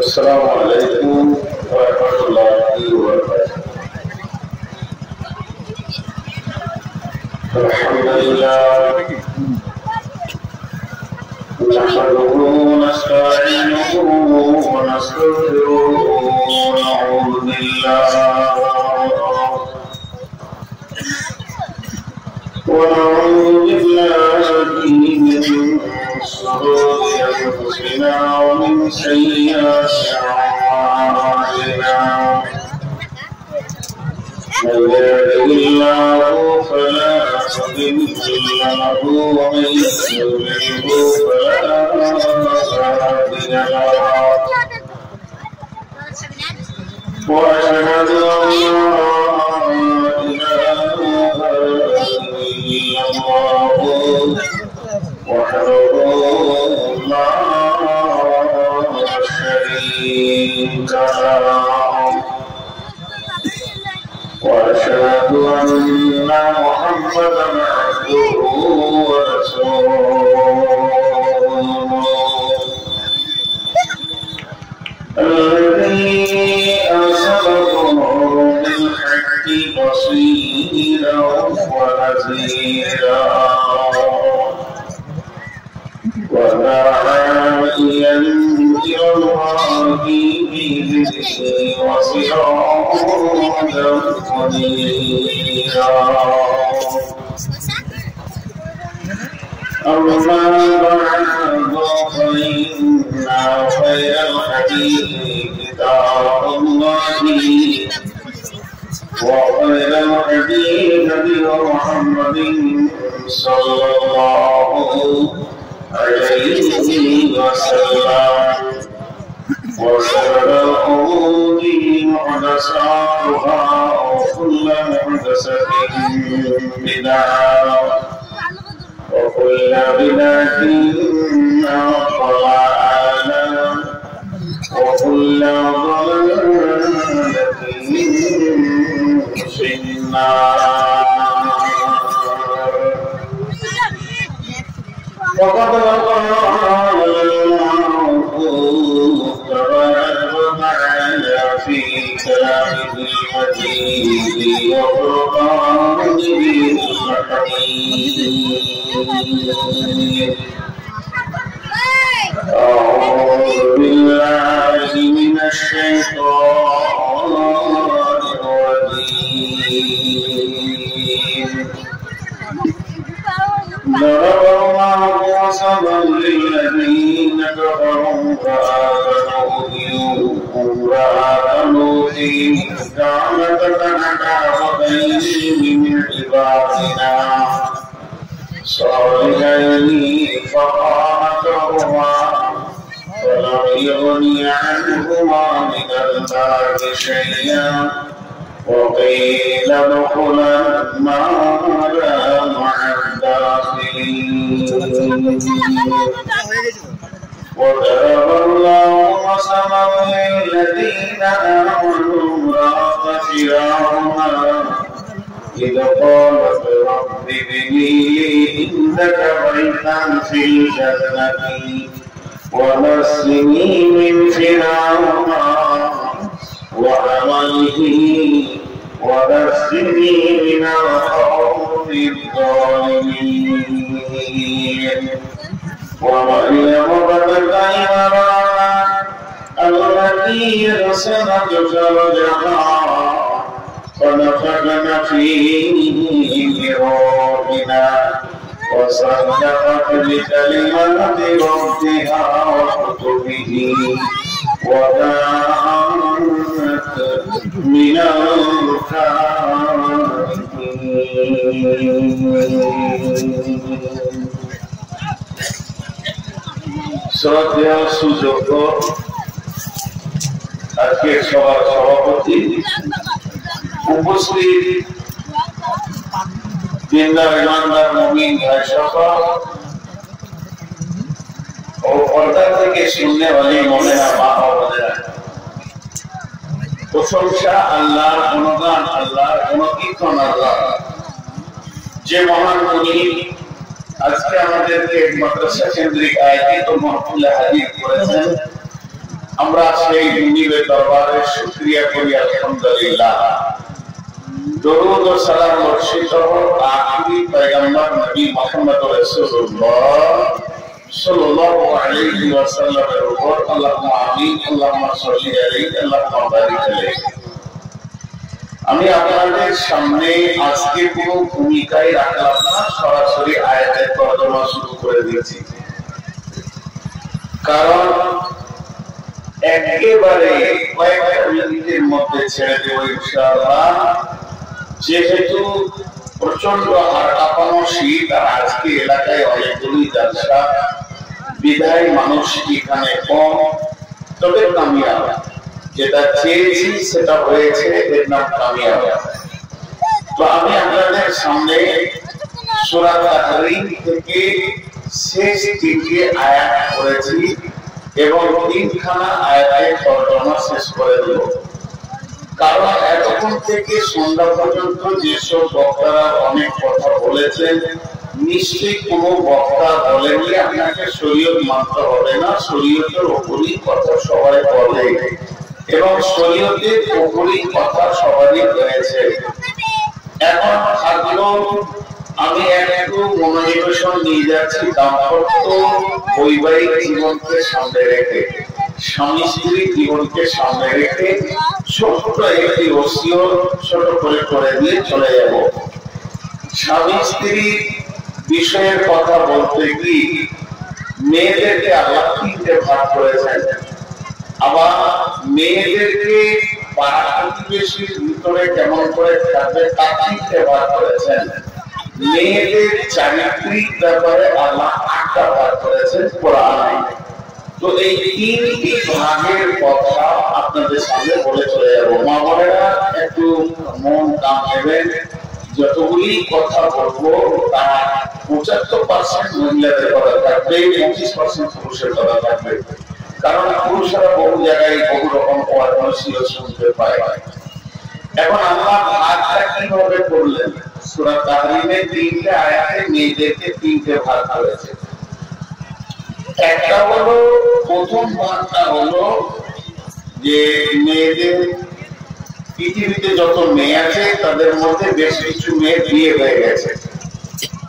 السلام عليكم ورحمة الله وبركاته. الحمد لله نحمده ونستعينه ونستغفره ونعوذ بالله من شرور أنفسنا ومن سيئات أعمالنا من يهده الله فلا مضل له ومن يضلل فلا هادي له وأشهد أن لا إله إلا الله وحده لا شريك له وأشهد أن محمدا عبده ورسوله الذي أرسله بالحق بصيرا ونذيرا وداعيا إلى الله بإذنه وسراجا منيرا أما بعد فإن خير الحديث كتاب الله وخير الهدي هدي محمد صلى الله عليه وسلم وشر الأمور محدثاتها وكل محدثة بدعة وكل بدعة ضلالة وكل ضلالة في النار. وقد قال الله تبارك وتعالى في كلامه المجيد وفرقانه الحميد. أعوذ بالله من الشيطان الرجيم. ضرب الله مثلا للذين كفروا امرأة نوح كانت تحت عبدين من عبادنا صالحين فخانتهما فلم يغن عنهما من الماء شيئا وقيل ادخلا النار مع الداخلين. وضرب الله مثلا للذين آمنوا امرأة فرعون إذ قالت رب ابن لي عندك بيتا في الجنة ونجني من فرعون وعمله ونجني من القوم الظالمين. ومريم ابنة عمران التي ارسلت فرجها فنفخنا فيه من روحنا وصدقت بكلمات ربها وكتبه وكانت من القانتين. শ্রদ্ধেয় সুযোগ্য আজকের সভার সভাপতি উপস্থিত দিনদার ইমানদার মুমিন ভাই সকল ও পর্দা থেকে শুননে वाली মোমেনা মা ও বোনেরা, প্রশংসা আল্লাহর, গুণগান আল্লাহর, গুণকীর্তন আল্লাহর। যে মহান গুণী আজকে আমাদেরকে মাদ্রাসা কেন্দ্রিক আয়োজিত মাহফিলে হাজির করেছেন আমরা সেই মুনিবের দরবারে শুকরিয়া করি আলহামদুলিল্লাহ। দরুদ ও সালাম বর্ষিত হোক আখিরি পয়গম্বর নবী মুহাম্মদ রাসূলুল্লাহ সাল্লাল্লাহু আলাইহি ওয়াসাল্লামের উপর। আল্লাহুম্মা আমিন। আল্লাহুম্মা সাল্লি আলাইহি আল্লাহুম্মা বারিক আলাইহি। আমি আপনাদের সামনে আজকে কোনো ভূমিকায় রাখলাম না, সরাসরি আয়াতের তর্জমা শুরু করে দিয়েছি। কারণ একেবারে কয়েকটা মিনিটের মধ্যে ছেড়ে দেব ইনশাআল্লাহ। যেহেতু প্রচন্ড আর কাঁপানো শীত, আর আজকে এলাকায় অনেকগুলি জালসা, বিধায় মানুষ এখানে কম, তবে কামিয়াব। যেটা চেয়েছি সেটা হয়েছে, এর নাম কামিয়াব। তো আমি আপনাদের সামনে সূরা তাহরীম থেকে শেষ তিনটি আয়াত পড়েছি এবং তিনখানা আয়াতের তর্জমা শেষ করে দেব। কারণ এতক্ষণ থেকে সন্ধ্যা পর্যন্ত যেসব বক্তারা অনেক কথা বলেছেন, নিশ্চয়ই কোনো বক্তা বলেননি আপনাকে শরীয়ত মানতে হবে না। শরীয়তের উপরই কথা সবাই বলে এবং শরীয়তের উপরই কথা সবারই রয়েছে। এখন থাকলো আমি একটু মনোনিবেশন নিয়ে যাচ্ছি দাম্পত্য বৈবাহিক জীবনকে সামনে রেখে, স্বামী স্ত্রী জীবনকে সামনে রেখে ছোট্ট একটি ওসিয়ত ছোট করে দিয়ে চলে যাব। স্বামী স্ত্রী বিষয়ের কথা বলতে কি, মেয়েদেরকে আল্লাহ তিনটে ভাগ করেছেন। আবার মেয়েদেরকে পাড়া প্রতিবেশীর ভিতরে কেমন করে থাকবে তার তিনটে ভাগ করেছেন। মেয়েদের চারিত্রিক ব্যাপারে আল্লাহ 8টা ভাগ করেছেন কোরআনে। তো এই তিনটি ভাগের কথা আপনাদের সামনে বলে চলে যাবো। মা বোনেরা একটু মন কান নেবেন। যতগুলি কথা বলবো তার 75% মহিলাদের কথা থাকবে, 25% পুরুষের কথা থাকবে। কারণ পুরুষেরা বহু জায়গায় বহু রকম ওয়ার্ডনসিও শুনতে পায়। এখন আল্লাহ ভাগটা কিভাবে করলেন? সূরা তাহরীমের 3টে আয়াতে মেয়েদেরকে 3টে ভাগ করেছে। একটা হলো, প্রথম ভাগটা হলো যে মেয়েদের পৃথিবীতে যত মেয়ে আছে তাদের মধ্যে বেশ কিছু মেয়ে বিয়ে হয়ে গেছে,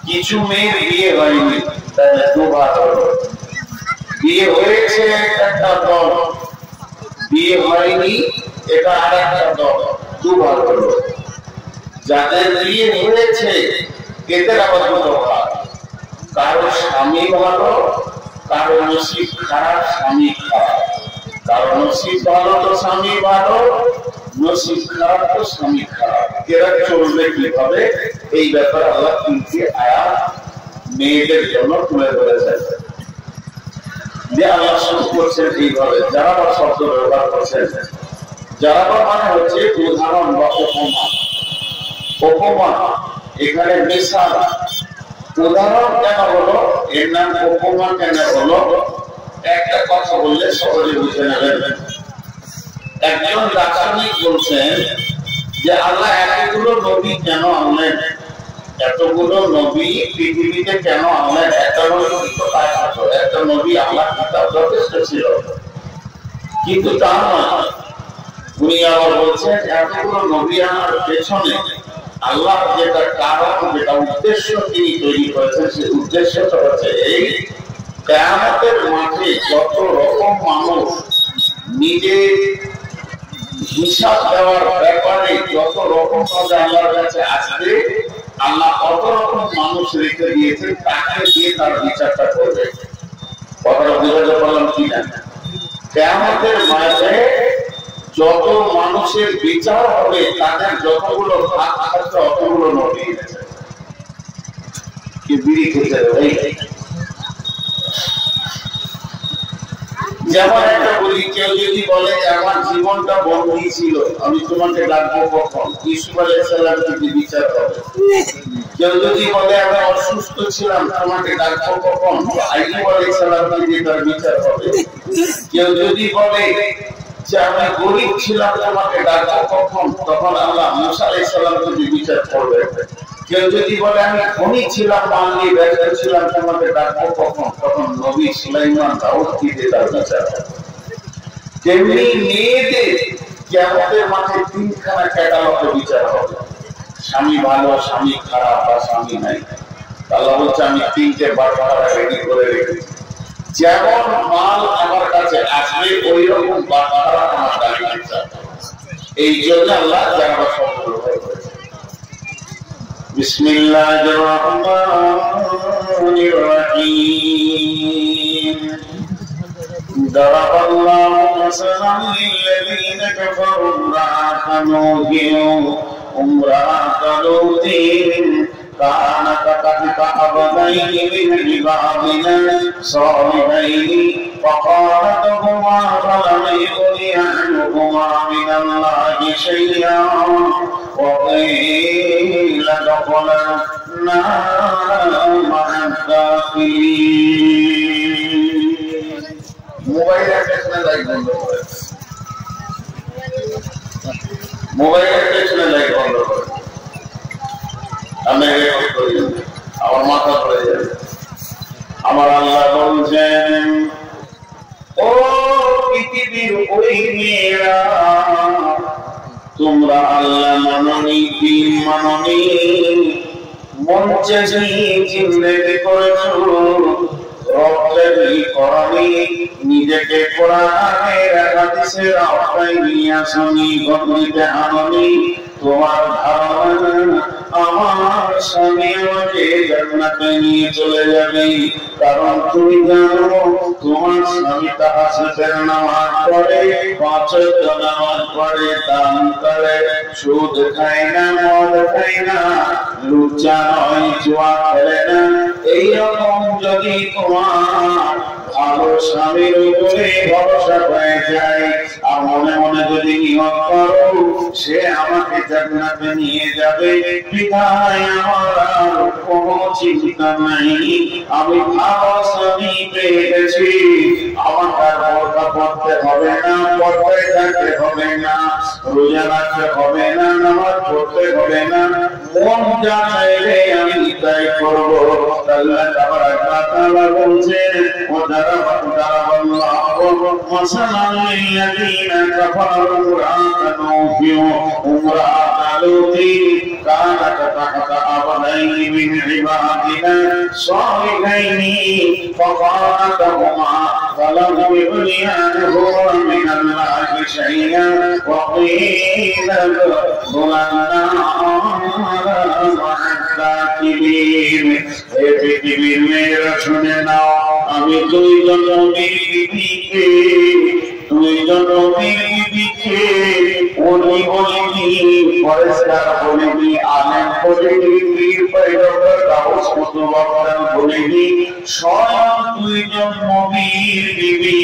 কিছু মেয়ের বিয়ে হয়নি, তাহলে দুভাগ হলো। বিয়ে হয়েছে একটা দল, বিয়ে হয়নি এটা আর একটা দল, দুভাগ হলো। যাদের বিয়ে হয়েছে এদের আবার দুটো ভাগ, কারো স্বামী ভালো, কারো নসিব খারাপ স্বামী খারাপ। কারো নসিব ভালো তো স্বামী ভালো, নসিব খারাপ তো স্বামী খারাপ। এরা চলবে কিভাবে, এই ব্যাপারে আল্লাহ 3টি আয়াত মেয়েদের জন্য তুলে ধরেছেন। যে আল্লাহ শুরু করছেন এইভাবে, যারা বা শব্দ ব্যবহার করছেন, যারা বা মানে হচ্ছে উদাহরণ বা উপমা। উপমা এখানে মিসাল। উদাহরণ কেন হলো, এর নাম উপমা কেন হলো, একটা কথা বললে সহজে বুঝে নেবেন। একজন দার্শনিক বলছেন যে আল্লাহ এতগুলো নবী কেন আনলেন, এতগুলো নবী পৃথিবীতে কেন আনলেন? একটা নবী আল্লাহ কিতাব যথেষ্ট ছিল, কিন্তু তা নয়। উনি আবার বলছেন এতগুলো নবী আনার পেছনে আল্লাহ যেটা কারণ, যেটা উদ্দেশ্য তিনি তৈরি করেছেন, সেই উদ্দেশ্যটা হচ্ছে এই, কিয়ামতের মাঠে যত রকম মানুষ নিজের হিসাব দেওয়ার ব্যাপারে যত রকম ভাবে আল্লাহর কাছে আসবে, আল্লাহ কত রকম মানুষ রেখে দিয়েছে, তাকে দিয়ে তার বিচারটা করবে। কথাটা বুঝাতে পারলাম কিনা? কিয়ামতের মাঠে যত মানুষের বিচার হবে, তাদের যতগুলো ভাগ থাকবে অতগুলো নবী এনেছে। কি বিড়ি খেতে ভাই? যেমন একটা বলি, কেউ যদি বলে যে আমার জীবনটা বন্দী ছিল, আমি তোমাকে ডাকবো কখন? ইউসুফ আলাইহিস সালাম থেকে বিচার হবে। কেউ যদি বলে আমি অসুস্থ ছিলাম, তোমাকে ডাকবো কখন? আইয়ুব আলাইহিস সালাম থেকে তার বিচার হবে। কেউ যদি বলে যে আমি গরিব ছিলাম, তোমাকে ডাকবো কখন? তখন আল্লাহ মুসা আলাইহিস সালাম থেকে বিচার করবে। কেউ যদি বলে আমি ধনী ছিলাম, মাল নিয়ে ব্যস্ত ছিলাম, তোমাকে ডাকবো কখন? তখন নবী সুলাইমান দাউদ থেকে তার বিচার হবে। তেমনি মেয়েদের কিয়ামতের মাঠে তিনখানা ক্যাটালগে বিচার হবে, স্বামী ভালো, স্বামী খারাপ বা স্বামী নাই। আল্লাহ বলছে আমি তিনটে বাটখারা রেডি করে রেখেছি, যেমন মাল আমার কাছে আসবে ওই রকম বাটখারা আমার গাড়িতে যাবে। এই জন্য আল্লাহ জানাবা শব্দ ব্যবহার করেছে। বিসমিল্লাহির রহমানির রহিম। দারাবাল্লাহু মাসালান লিল্লাযীনা কাফারু ইমরাআতা নূহিন ইমরাআতা লূতিন كانت تحت عبدين من عبادنا صالحين فخانتهما فلم يغني عنهما من الله شيئا وقيل ادخلا النار مع الداخلين। মোবাইল পেছনে লাইট বন্ধ করে, মোবাইলের পেছনে লাইট বন্ধ করে, আমি আমার মাথা পড়ে যাবে। আমার আল্লাহ বলছেন ও পৃথিবীর ওই মেয়েরা, তোমরা আল্লাহ মাননি, দিন মাননি, মঞ্চে জিন্দেগি করেছো, রক্তেরই করনি, নিজেকে কোরআনের হাদিসের আওতায় নিয়ে আসনি, গণ্ডিতে আননি। তোমার ধারণা আমার স্বামী আমাকে জান্নাতে নিয়ে চলে যাবে, কারণ তুমি জানো তোমার স্বামী তাহাজ্জুদের নামাজ পড়ে, 5 ওয়াক্ত নামাজ পড়ে, দান করে, সুদ খায় না, মদ খায় না, লুচা নয়, জুয়া খেলে না। এইরকম যদি তোমার ভালো স্বামীর উপরে ভরসা হয়ে যায় আর মনে মনে যদি নিয়ত করো সে আমাকে জান্নাতে নিয়ে যাবে, বিধায় আমার কোনো চিন্তা নাই, আমি ভালো স্বামী পেয়ে গেছি, আমার আর বোরকা পড়তে হবে না, পর্দায় থাকতে হবে না, রোজা রাখতে হবে না, নামাজ পড়তে হবে না, মন যা চাইলে আমি তাই করব। আল্লাহ তাআলা বলছেন ও দারাবাল্লাহু মাসালান লিল্লাযীনা কাফারু ইমরাআতা নূহিন ইমরাআতা লূতিন কানাত তাহতা আবদাইনি মিন ইবাদিনা সালিহাইন ফাখানাতহুমা ফালাম يغني عنهما من الله شيئا وقيل ادخلا النار مع الداخلين। হে পৃথিবীর মেয়েরা শুনে নাও, আমি দুইজন নবীর বিবিকে উনি বলিনি, ফরেস্টার বলিনি, আলেম বলিনি, পীর পয়গম্বর গাউস কুতুব আকরাম বলিনি, স্বয়ং দুইজন নবীর বিবি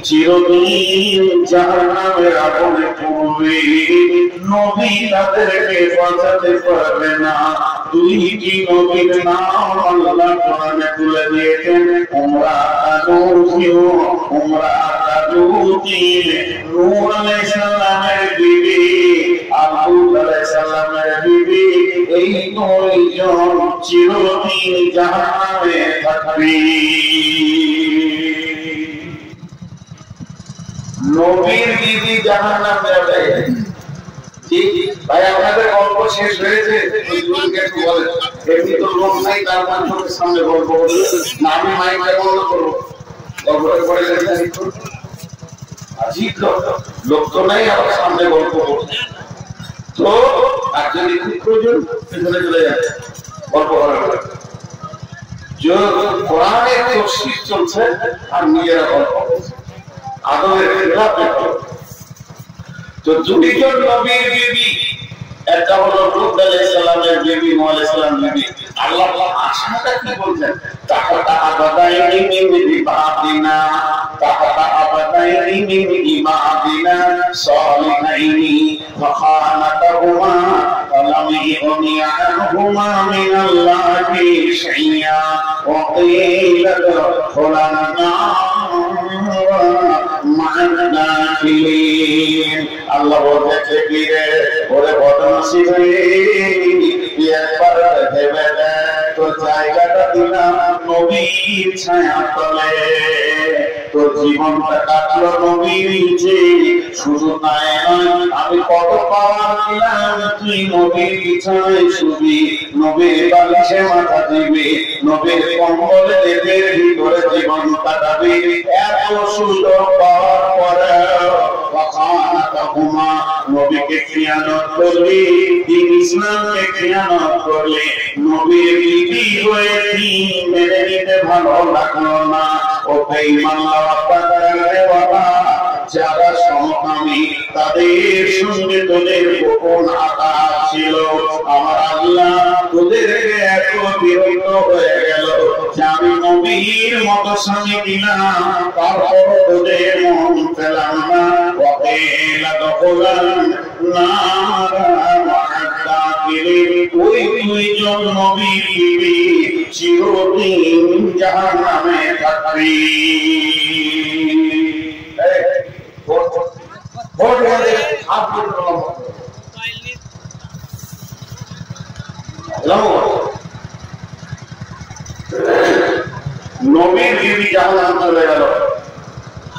চিরদিন জাহান্নামের আগুনে পুড়বে, নবী তাদেরকে বাঁচাতে পারবে না। দুইটি নবীর নাম আল্লাহ কোরআনে তুলে দিয়েছেন, নূহ আলাইহিস সালামের বিবি, আবুল আলাইহিস সালামের বিবি, এই দুইজন চিরদিন জাহান্নামে থাকবে। নবীর বিবি জাহান্নাম যাবে। ভাই আপনাদের গল্প শেষ হয়েছে? এমনি তো লোক নাই, তার মানুষের সামনে গল্প না, আমি মাইকটা বন্ধ করবো, গল্পটা করে লোক তো নাই, আমার সামনে গল্প করছে তো, আর যদি খুব প্রয়োজন পেছনে চলে যাচ্ছে গল্প করার কোরআনের তফসির চলছে আর নিজেরা গল্প করছে, আদরের খেলাফে তো। দুইজন নবীর বিবি, একটা হলো লূত আলাইহিস সালামের বিবি, নূহ আলাইহিস সালামের বিবি। আল্লাহ আশাটা কি বলছেন? তাহাতা আবাদাইনি মিন ইবাদিনা, তাহাতা আবাদাইনি মিন ইবাদিনা সালিহাইনি ফাখানাতহুমা ফালাম ইগনি আনহুমা মিনাল্লাহি শাইআ ওয়া কিলা দুখুলান নার মা'আদ দাখিলিন। আল্লাহ বলছে কি রে ওরে বদনসিব রে, একবার ভেবে দেখ তোর জায়গাটা দিলাম নবীর ছায়া তলে, তোর জীবনটা কাটলো নবীর নিচে। শুধু তাই নয়, আমি কত পাওয়ার দিলাম, তুই নবীর বিছানায় শুবি, নবীর বালিশে মাথা দিবি, নবীর কম্বলে দেবের ভিতরে জীবন কাটাবি। এত সুযোগ পাওয়ার পরে নবীকে খিয়ানত করলি, দিন ইসলামকে খিয়ানত করলি, নবীর বিবি হয়ে মেনে নিতে ভালো লাগলো না। ও বেঈমান বাবা, যারা সমকামী তাদের সঙ্গে তোদের গোপন আঘাত ছিল। আমার আল্লাহ তোদেরকে এত বিরক্ত হয়ে গেল যে আমি নবীর মতো স্বামী দিলাম, তারপর তোদের মন পেলাম না। ওই দুইজন নবীর বিবি চিরদিন জাহান্নামে থাকবি। নবীর বিবি জাহান্নাম চলে গেল।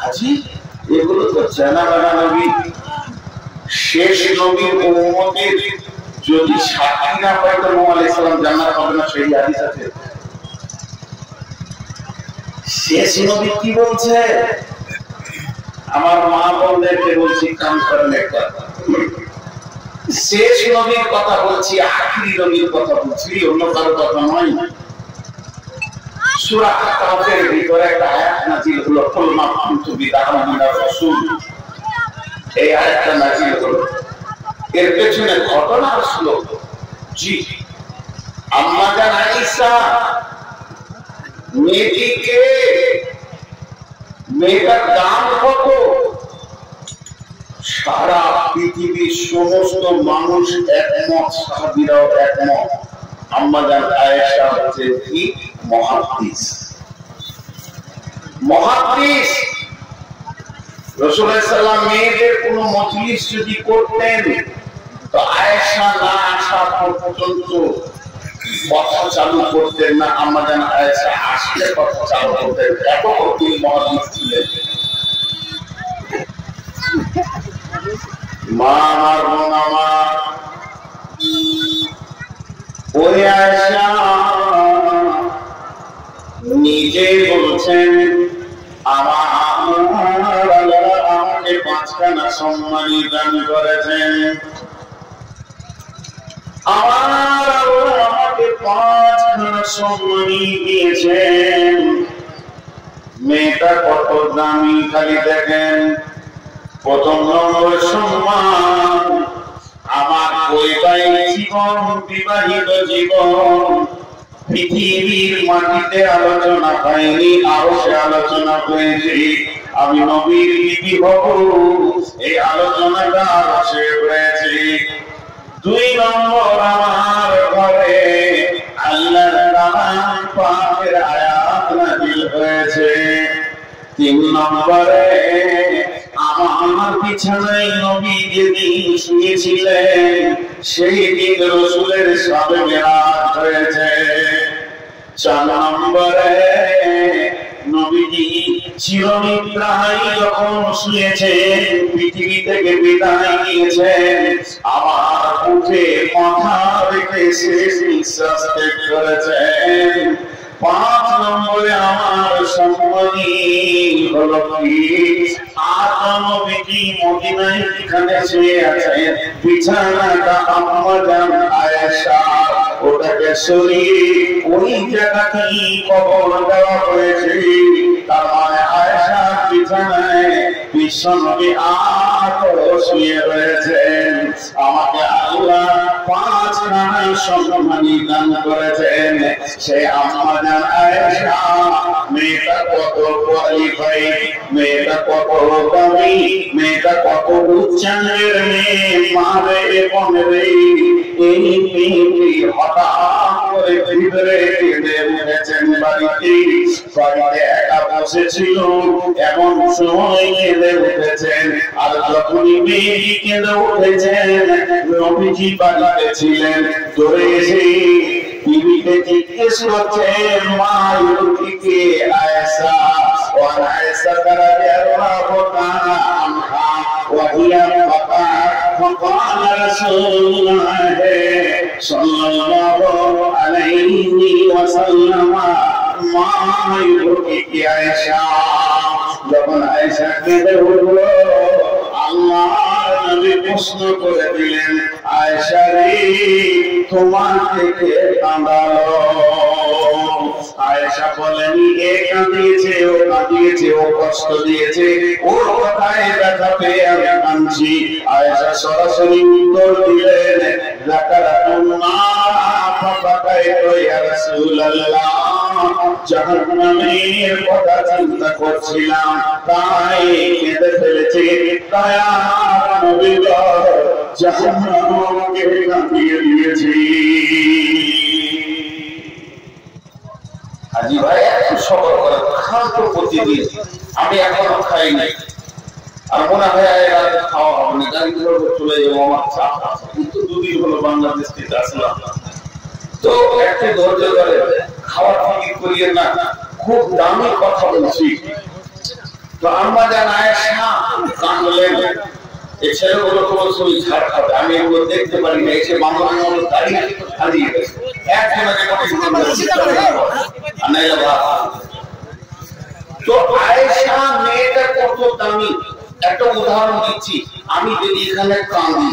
আজি এগুলো তো চেনা জানা নবী। শেষ নবীর উম্মতের যদি সাক্ষী না পায় তো নূহ আলাইহিস সালাম জান্নাত পাবে না, সেই হাদিস আছে। শেষ নবী কি বলছে? আমার মা বোনদেরকে বলছি, কান করেন একবার। শেষ নবীর কথা বলছি, আখিরি নবীর কথা বলছি, অন্য কারো কথা নয়। সূরা কাহফের ভিতরে একটা আয়াত নাযিল হলো, কুল মা কুনতু বিদআন মিনার রাসূল। এই আয়াতটা নাযিল হলো, এর পেছনে ঘটনা আসলো। জি, আম্মা জান আয়েশা মেয়েটিকে, মেয়েটার দাম কত? সারা পৃথিবীর সমস্ত মানুষ একমত, সাহাবীরাও একমত। আম্মা জান আয়েশা হচ্ছে কি? মুহাদ্দিস। মুহাদ্দিস। রাসূল সাল্লাল্লাহু মেয়েদের কোন মজলিস যদি করতেন তো আয়েশা না আসা পর্যন্ত কথা চালু করতেন না। আম্মা জান আয়েশা আসলে কথা চালু করতেন, এত কঠিন মুহাদ্দিস ছিলেন। মা আমার বোন আমার, ওই আয়েশা নিজে বলছেন, আমাকে 5খানা সম্মানী দান করেছেন, আমাকে 5খানা সম্মানী দিয়েছেন। মেয়েটা কত দামি খালি দেখেন। প্রথম নম্বর সম্মান, আমার বৈবাহিক জীবন, বিবাহিত জীবন পৃথিবীর মাটিতে আলোচনা হয়নি, আরশে আলোচনা হয়েছে। আমি নবীর বিবি হব, এই আলোচনাটা আরশে হয়েছে। 2 নম্বর, আমার ঘরে আল্লাহর কালাম পাকের আয়াত নাযিল হয়েছে। 3 নম্বরে, আমার বিছানায় নবী যেদিন শুয়েছিলেন সেই দিন রাসূলের সাথে মেরাজ হয়েছে। 4 নম্বরে, নবীজি চিরনিদ্রায় যখন শুয়েছেন, পৃথিবী থেকে বিদায় নিয়েছেন, আমার উঠে মাথা রেখে শেষ নিঃশ্বাস ত্যাগ করেছেন। 5 নম্বরে, আমার সম্মানী হলো কি? নবীজি মদিনায় যেখানে শুয়ে আছেন, বিছানাটা আম্মা জান আয়েশা, ওটাকে সরিয়ে ওই জায়গাতেই কবর দেওয়া হয়েছে। তার মানে আয়েশা বিছানায় বিশ্বনবী আরো শুয়ে রয়েছেন। আমাকে আল্লাহ 5খানা সম্মানী দান করেছেন। সে আম্মা জান আয়েশা, মেয়েটা কত কোয়ালিফাইড, মেয়েটা কত দামি, মেয়েটা কত উচ্চাঙ্গের মেয়ে। মারে বোনেরে, এই মেয়েটি হঠাৎ করে ভিতরে কেঁদে উঠেছেন। বাড়িতে একা বসেছিল, এমন সময় কেঁদে উঠেছেন। আর যখনই মেয়েটি কেঁদে উঠেছেন, নবীজি বাড়িতে ছিলেন। ধরে এসে বিবিকে জিজ্ঞেস করছেন, মা ইউটিকে আয়েশা, ও وعن عائشة رضي الله تعالى عنها وهي فقال رسول الله صلى الله عليه وسلم ما يبكيك عائشة যখন আয়েশা কেঁদে উঠল আল্লাহর নবী প্রশ্ন করে দিলেন আয়েশা রে তোমাকে কে কাঁদালো আয়েশা বলেন এ কাঁদিয়েছে ও কাঁদিয়েছে ও কষ্ট দিয়েছে ওর কথায় ব্যথা পেয়ে আমি কাঁদছি আয়েশা সরাসরি উত্তর দিলেন যাকারাতুল্লাহ ফাবাকাইতু ইয়া রাসূলুল্লাহ জাহান্নামের কথা চিন্তা করছিলাম তাই কেঁদে ফেলেছি দয়ার নবী গো জাহান্নামকে কাঁদিয়ে দিয়েছি হাজী ভাই একটু সবর করেন খান তো প্রতিদিন আমি এখনো খাই নাই আর মনে হয় রাতে খাওয়া হবে না গাড়ি ধরে চলে যাবো আমার চাপ আছে কিন্তু দুদিন হলো বাংলাদেশ থেকে আসলাম তো একটু ধৈর্য ধরে খাওয়া ঠিক করিয়ে না খুব দামি কথা বলছি তো আমরা জান আয়েশা কাঁদলেন এই ছেলেগুলো তো বলছে ওই ঝাড় খাবে আমি এগুলো দেখতে পারি না এসে বাংলার মতো দাঁড়িয়ে হারিয়ে গেছে তো আয়েশা মেয়েটা কত দামি একটা উদাহরণ দিচ্ছি আমি যদি এখানে কাঁদি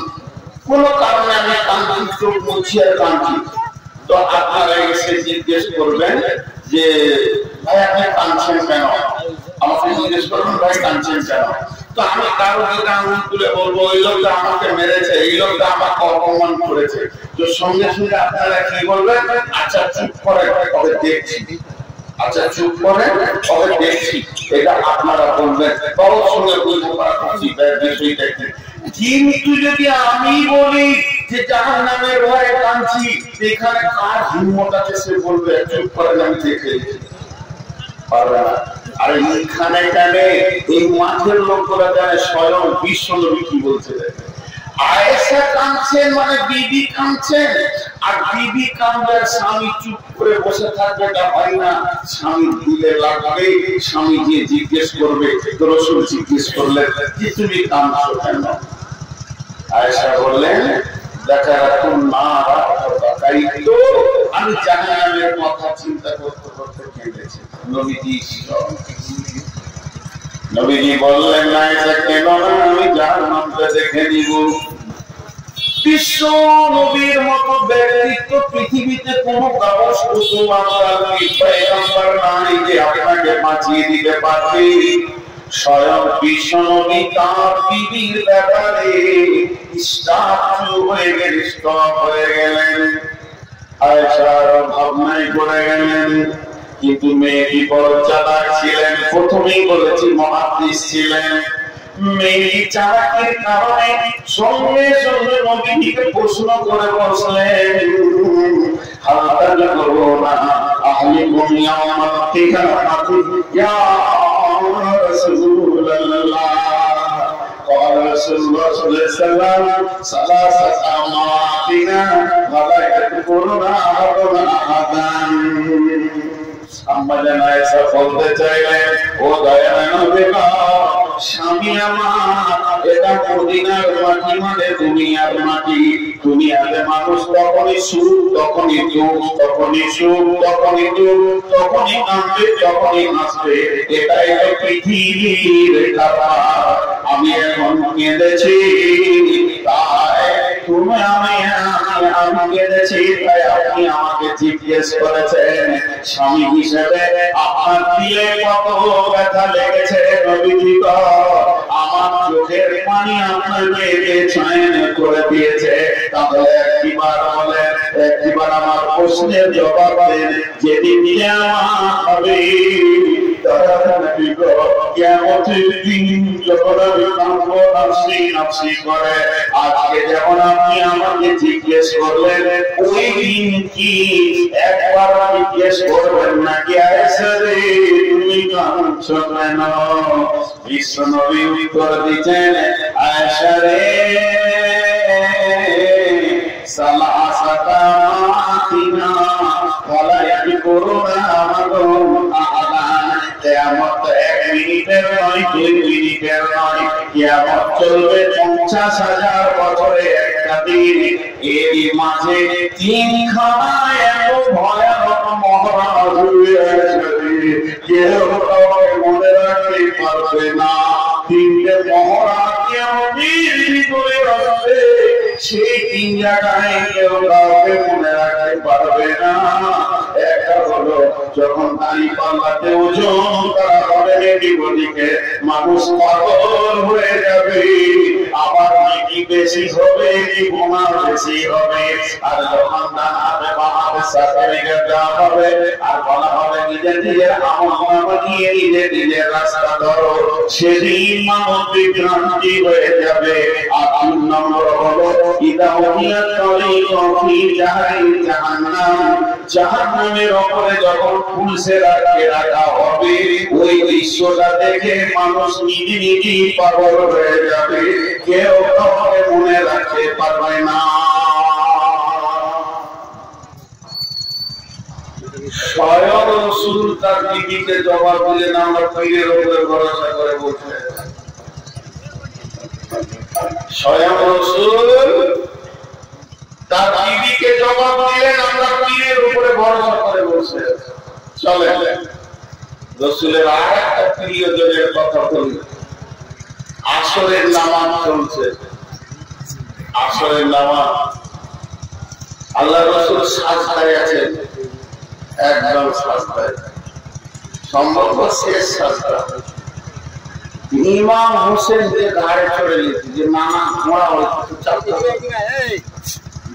কোন কারণে আমি কাঁদি চোখ মুছি আর কাঁদি তো আপনারা এসে জিজ্ঞেস করবেন যে ভাই আপনি কাঁদছেন কেন আমাকে জিজ্ঞেস করবেন ভাই কাঁদছেন কেন তো আমি কারো দিকে আঙুল তুলে বলবো এই লোকটা আমাকে মেরেছে এই লোকটা আমাকে অপমান করেছে তো সঙ্গে সঙ্গে আপনারা কি বলবেন আচ্ছা চুপ করে কবে দেখছি আচ্ছা চুপ করে কবে দেখছি এটা আপনারা বলবেন বড় সঙ্গে বুঝতে পারছি বিষয়টা কিন্তু যদি আমি বলি যে জাহান্নামের ভয়ে কাঁদছি এখানে কার হিম্মত আছে সে বলবে চুপ করে আমি দেখে পারবে না আর এইখানে জানে এই মাঠের লোকরা জানে স্বয়ং বিশ্ব নবী কি বলছে আয়েশা কাঁদছেন মানে বিবি কাঁদছেন আর বিবি কাঁদলে স্বামী চুপ করে বসে থাকবে এটা হয় না স্বামী দিলে লাগবে স্বামী গিয়ে জিজ্ঞেস করবে রাসূল জিজ্ঞেস করলেন যে তুমি কাঁদছো কেন আয়েশা বললেন আমি জাহান্নামের কথা চিন্তা করতে করতে কেঁদেছি নবীজি বললেন আয়েশা কেন না আমি জাহান্নামটা দেখে নিব বিশ্ব নবীর মতো ব্যক্তিত্ব পৃথিবীতে কোন পয়গম্বর নাই যে আপনাকে বাঁচিয়ে দিতে পারবে স্বয়ং বিশ্ব নবী তার বিবির ব্যাপারে স্টপ হয়ে গেলেন আয়েশার ভাবনায় পড়ে গেলেন কিন্তু মেয়েটি বড় চালাক ছিলেন প্রথমেই বলেছি মুহাদ্দিস ছিলেন মেয়েটি চালাকের কারণে সঙ্গে সঙ্গে নবীকে প্রশ্ন করে বসলেন হালকা করো না আহলি দুনিয়া আমার ঠিকানা ইয়া রাসূলুল্লাহ قال رسول الله صلى الله عليه وسلم ثلاثه اماكن ولا يذكرون احدنا احدا আম্মা জান আয়েশা বলতে চাইলেন ও দয়ার নবী স্বামী আমার এটা মদিনার মাটি মানে দুনিয়ার মাটি দুনিয়াতে মানুষ তখনই সুখ তখনই দুঃখ তখনই সুখ তখনই দুঃখ তখনই কাঁদবে তখনই হাসবে এটাই তো পৃথিবীর ব্যাপার আমি এখন কেঁদেছি তাই তুমি আমি কেঁদেছি তাই আপনি আমাকে জিজ্ঞেস করেছেন স্বামী হিসেবে আপনার দিলে কত ব্যথা লেগেছে নবীজি গো আমার চোখের পানি আপনার মেয়েকে ছায়েন করে দিয়েছে তাহলে একবার বলেন একবার আমার প্রশ্নের জবাব দেন যেদিন আমার হবে আজকে যেমন আপনি আমাকে জিজ্ঞেস করলেন ওই দিন কি একবার জিজ্ঞেস করবেন নাকি আয়েশা রে তুমি কাঁদছো কেন বিশ্ব নবী উত্তর দিচ্ছেন আয়েশা রে সালাসাতা মাতিনা ওয়ালা ইয়াকুরুনা আমাদুম আহাদান কিয়ামত এক দিনের নয়, 2 মিনিটের নয়, কিয়ামত চলবে 50,000 বছরে একটা দিন। এর মাঝে 3 খানা এত ভয়ানক মহড়া হয়ে আছে, কেউ কাউকে মনে রাখতে পারবে না। 3টে মহড়া কিয়ামতের ভিতরে আসবে, সেই 3 জায়গায় কেউ কাউকে মনে রাখতে পারবে না। একটা হলো যখন দাড়ি পাল্লাতে ওজন করা হবে নেটিবদিকে, মানুষ পাগল হয়ে যাবে, আবার নাকি বেশি হবে, গুনাহ বেশি হবে। আর যখন দাঁড়াবে বাহাবে সাথে লেগে দেওয়া হবে, আর বলা হবে নিজের নিজের আমল নিয়ে নিজের রাস্তা ধরো, সেদিন মানব বিভ্রান্তি হয়ে যাবে। আর 3 নম্বর হলো ইদা উহিয়াত তরিকু ফি জাহান্নাম, জাহান্নামের উপরে যখন ফুলসে রাখা হবে, ওই দৃশ্যটা দেখে মানুষ নিজেই পাগল হয়ে যাবে, কেউ কাউকে মনে রাখতে পারবে না। স্বয়ং রাসূল তার বিবিকে জবাব দিলেন, আমরা পীরের উপরে ভরসা করে বলছে। স্বয়ং রাসূল তার বিবিকে জবাব দিলেন, আমরা পীরের উপরে ভরসা করে বলছে। চলে রাসূলের আরেকটা প্রিয়জনের কথা বলি। আসরের নামাজ চলছে, আসরের নামাজ, আল্লাহ রাসূল সাজদায় আছেন, একদম সাজদায়, সম্ভব শেষ সাজদা। ইমাম হোসেন যে ঘাড়ে চড়ে নিয়েছে, যে নানা ঘোড়া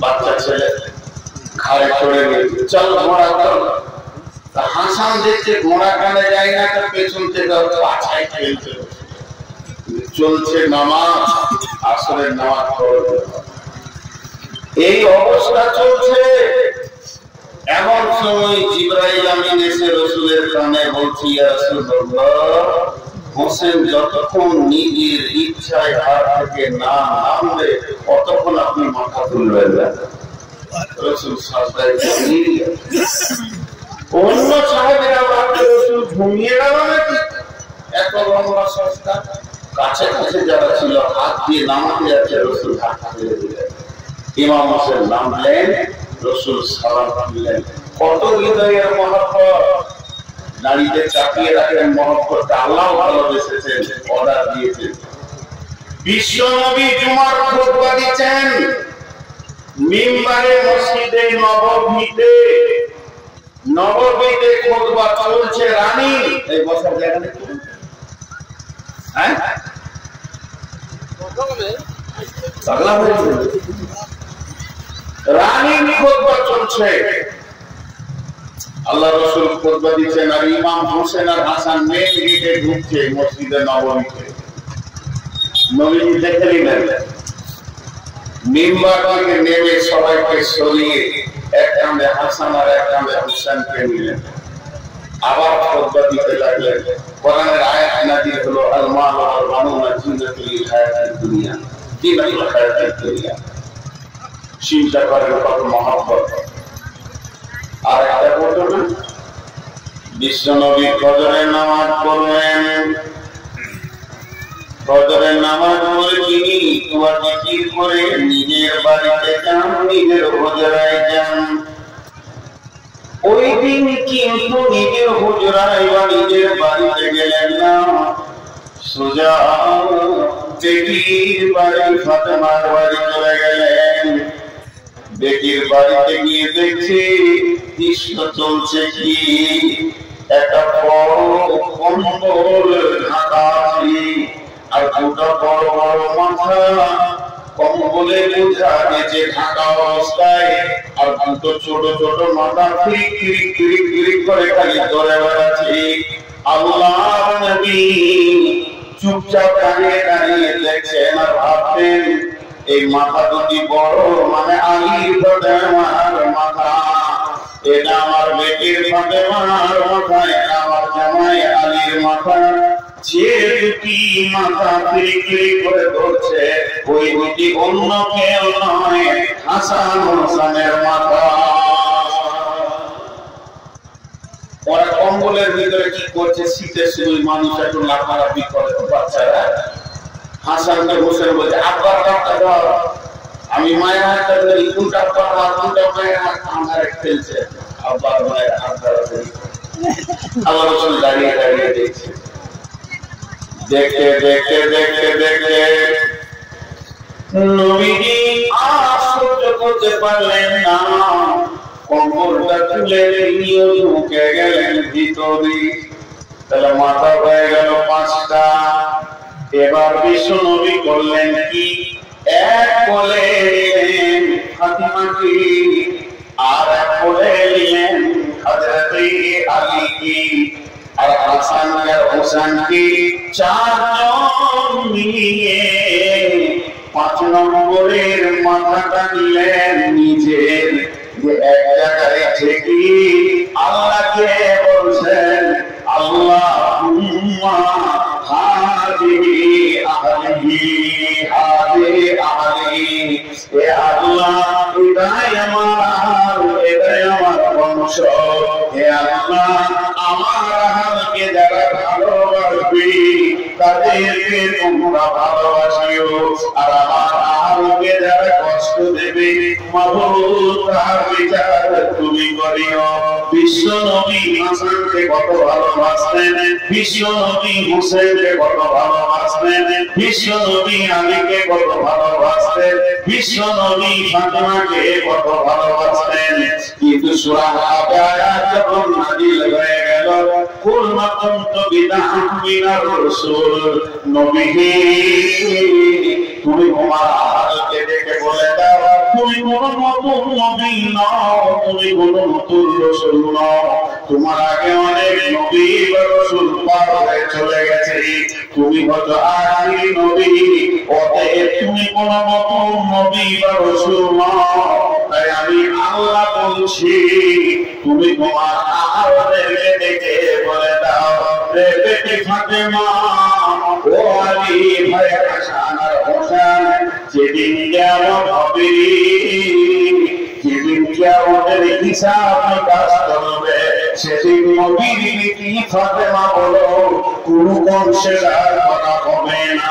বাচ্চা ছেলে ঘাড়ে চড়ে নিয়েছে, চল ঘোড়া চল। হাসান দেখছে ঘোড়া কানে যায় না, তার পেছন থেকে পাছায় খেলছে, চলছে নামাজ, আসরের নামাজ পড়বে। এই অবস্থা চলছে। এমন সময় জিবরাইল আমিন এসে রাসূলের কানে বলছে, ইয়া রাসূলুল্লাহ, হোসেন যতক্ষণ নিজের ইচ্ছায় হাত থেকে না নামবে ততক্ষণ আপনি মাথা তুলবেন না। রাসূল সাজদায় ঘুমিয়ে, অন্য সাহাবীরা ভাবছে রাসূল ঘুমিয়ে গেল নাকি, এত লম্বা সাজদা। কাছে কাছে যারা ছিল হাত দিয়ে নামাতে যাচ্ছে, রাসূল হাত তুলে দিলেন। ইমাম হোসেন নামলেন, রাসূল সালাম দিলেন। কত হৃদয়ের মহব্বত, নারীদের চাপিয়ে রাখেন মহব্বতটা আল্লাহ ভালোবেসেছেন, অর্ডার দিয়েছেন। বিশ্ব নবী জুমার খুতবা দিচ্ছেন মিম্বারে মসজিদে নববীতে খুতবা চলছে। রানী এই বছর দেখেন একটু, হ্যাঁ পাগলা হয়ে গেছে, রানী খুতবা চলছে, আল্লাহ রাসূল খুতবা দিচ্ছেন, আর ইমাম হোসেন আর হাসান মেন গেটে ঢুকছে মসজিদে নববীতে। নবীজি দেখে নিলেন, মিম্বার থেকে নেমে সবাইকে সরিয়ে এক কাঁধে হাসান আর এক কাঁধে হোসেনকে নিলেন, আবার খুতবা দিতে লাগলেন। কোরআনের আয়াত নাযিল হলো, আল মাল ওয়াল বানুনা জিনাতুল হায়াতিদ দুনিয়া, জিনাতুল হায়াতিদ দুনিয়া। চিন্তা করেন কত মহব্বত। আর একটা ঘটনা, বিশ্বনবী ফজরের নামাজ পড়লেন, ফজরের নামাজ পড়ে তিনি দোয়া জিকির করে নিজের বাড়িতে যান, নিজের হুজরায় যান। ওই দিন কিন্তু নিজের হুজরায় বা নিজের বাড়িতে গেলেন না, সোজা বেটির বাড়ি ফাতেমার বাড়ি চলে গেলেন। বেটির বাড়িতে গিয়ে দেখছি দৃশ্য চলছে কি, একটা বড় কম্বল ঢাকা আর দুটো বড় বড় মাথা, কম্বলে বোঝা গেছে ঢাকা অবস্থায়, আর দুটো ছোট ছোট মাথা ফিরিক ফিরিক ফিরিক ফিরিক করে খালি ধরে বেড়াচ্ছে। আল্লাহর নবী চুপচাপ দাঁড়িয়ে দাঁড়িয়ে দেখছেন আর ভাবছেন, এই মাথা দুটি বড়, মানে আলীর ফাতেমার মাথা, এটা আমার বেটির ফাতেমার মাথা, এটা আমার জামাই আলীর মাথা। যে দুটি মাথা ফিরিক ফিরিক করে ধরছে, ওই দুটি অন্য কেউ নয়, হাসান হোসেনের মাথা। ওরা কম্বল হোটেলের ভিতরে কি করছে, শীতের সময় মানুষ একটু লাফালাফি করে, বাচ্চারা হাসানকে হোসেন বলছে আব্বার হাতটা দাও, আমি মায়ের হাতটা ধরি, কোনটা আব্বার হাত কোনটা মায়ের হাত, আমার খেলছে, আব্বার মায়ের হাত ধরাধরি। আবার ওখানে দাঁড়িয়ে দাঁড়িয়ে দেখছে, দেখতে দেখতে দেখতে দেখতে নবীজি আর সহ্য করতে পারলেন না, কম্বলটা তুলে নিয়ে ঢুকে গেলেন ভিতরে। তাহলে মাথা হয়ে গেল 5টা। এবার বিশ্ব নবী করলেন কি, এক কোলে নিলেন ফাতিমাকে, আর এক কোলে নিলেন হযরত আলীকে, আর হাসান আর হোসেনকে, 4 জন মিলিয়ে 5 নম্বরের মাথাটা নিলেন নিজের। এক জায়গায় থেকে আল্লাহকে বলছেন আল্লাহুম্মা হাদিহি আহলিহি হাদিহি আহলিহি, হে আল্লাহ এটাই আমার বংশ, হে আল্লাহ আমার আহলকে যারা ভালোবাসবে তাদেরকে তোমরা ভালোবাসিও, আর আমার আহলকে যারা কষ্ট দেবে মাবুদ তার বিচার তুমি করিও। বিশ্ব নবী হাসানকে কত ভালোবাসতেন, বিশ্ব নবী হোসেনকে কত ভালোবাসতেন, বিশ্ব নবী আলীকে কত ভালোবাসতেন, বিশ্ব নবী ফাতিমাকে কত ভালোবাসতেন। কিন্তু সূরা আয়াত যখন নাযিল হয়ে গেল, কুল মা কুনতু বিদআন মিনার রাসূল, নবী তুমি তোমার আহলকে ডেকে বলে দাও তুমি কোন নতুন নবী নও, তুমি কোন নতুন রাসূল নও, তোমার আগে অনেক নবী বা রাসূল পার হয়ে চলে গেছে, তুমি হয়তো আখিরি নবী, অতএব তুমি কোন নতুন নবী বা রাসূল নও। তাই আমি আল্লাহ বলছি তুমি তোমার আহলকে ডেকে বলে দাও, রে বেটি ফাতেমা, ও আলী ভাই হাসান আর হোসেন, যেদিন কিয়ামত হবে, যেদিন কিয়ামতের হিসাব নিকাশ করবে, সেদিন নবীর বিটি ফাতেমা বলো কোন কনসিডার করা হবে না,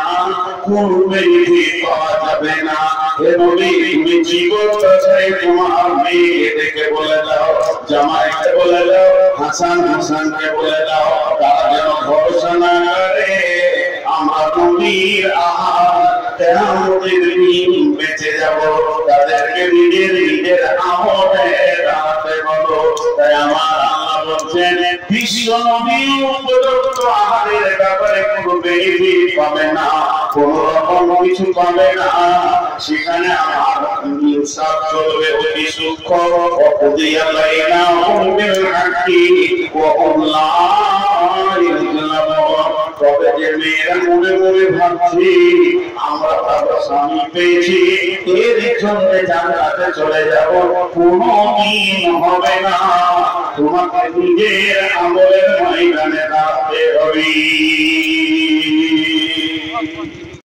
কোন বেনিফিট পাওয়া যাবে না। হে নবী তুমি জীবন বাঁচাই তোমার মেয়েকে ডেকে বলে দাও, জামাইকে বলে দাও, হাসান হাসানকে বলে দাও, তারা যেন ভরসা না করে আমার নবীর কিয়ামতের দিন বেঁচে যাব, তাদেরকে নিজের আমলে রাখতে বলো। তাই আমার আল্লাহ বলছেন বিশ্ব নবী উপযুক্ত আহারের ব্যাপারে কোনো বেনিফিট পাবে না, কোন রকম কিছু পাবে না, সেখানে আমার ইনসাফ চলবে অতি সূক্ষ্ম। ওয়াকুদিয়া বাইনাহুম বিল হাক্কি ওয়া হুম লা ইউযলামুন। তবে যে মেয়েরা মনে মনে ভাবছি আমরা ভালো স্বামী পেয়েছি, এর জন্য জান্নাতে চলে যাব, কোনদিন হবে না। তোমাকে নিজের আমলের ময়দানে দাঁড়াতে হবে।